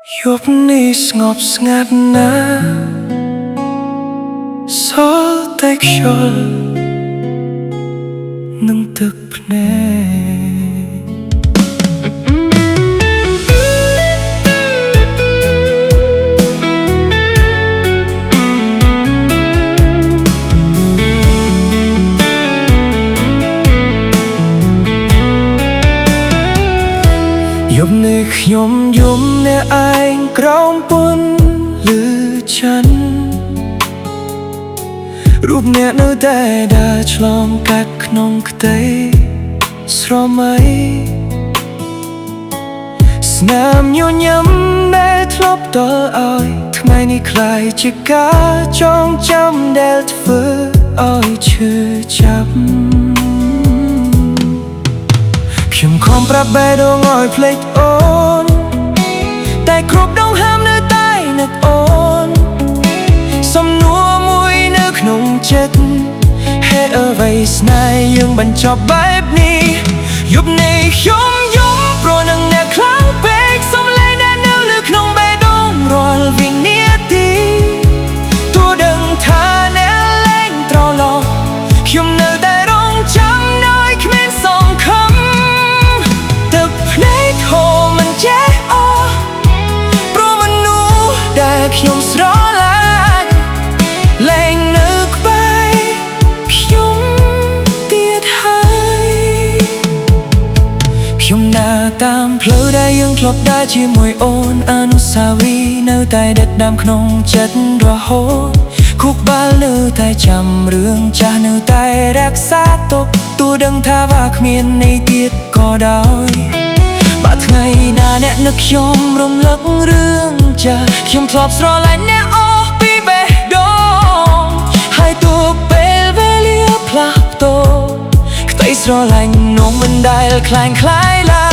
យប់នេះស្ងប់ស្ងាត់ណាស់សល់តែខ្យល់និងទឹកភ្នែកយប់នេះខ្ញុំយំអ្នកឯងក្រោមពន្លឺច័ន្ទរូបអ្នកនៅតែដើរឆ្លងកាត់ក្នុងផ្ទៃស្រមៃស្នាមញញឹមដែលធ្លាប់តល់ឲ្យថ្ងៃនេះคล้ายជាការចងចាំដែលធ្វើឲ្យឈឺចាប់ខ្ញុំខំប្រាប់បេះដូងឲ្យភ្លេចអូនតែគ្រប់ដងហាមនៅតែនឹកអូនសំណួរមួយនៅក្នុងចិត្តហេតុអ្វីស្នេហ៍យើងបញ្ចប់បែបនេះយប់នេះខ្ញុំយំព្រោះនឹងអ្នកខ្លាំងពេកសំឡេងដែលនៅលើក្នុងបេះដូងរាល់វិនាទីទោះដឹងថាអ្នកលែងត្រឡប់ខ្ញុំនៅតែរងចាំដោយគ្មានសង្ឃឹមទឹកភ្នែកហូរមិនចេះអស់ព្រោះមនុស្សដែលខ្ញុំស្រឡាញ់លែងនៅក្បែរខ្ញុំទៀតហើយខ្ញុំដើរតាមផ្លូវដែលយើងធ្លាប់ដើរជាមួយអូនអនុស្សាវរីយ៍នៅតែដិតដាមក្នុងចិត្តរហូតខួរក្បាលនៅតែចាំរឿងចាស់នៅតែរក្សាទុកទោះដឹងថាว่าគ្មានន័យទៀតក៏ដោយបើថ្ងៃណាអ្នកនឹកខ្ញុំរំលឹករឿងចាស់ខ្ញុំធ្លាប់ស្រឡាញ់អ្នកអស់ពីបេះដូងហើយទោះពេលវេលាផ្លាស់ប្ដូរក្តីស្រឡាញ់នោះមិនដែលคล้ายឡើយ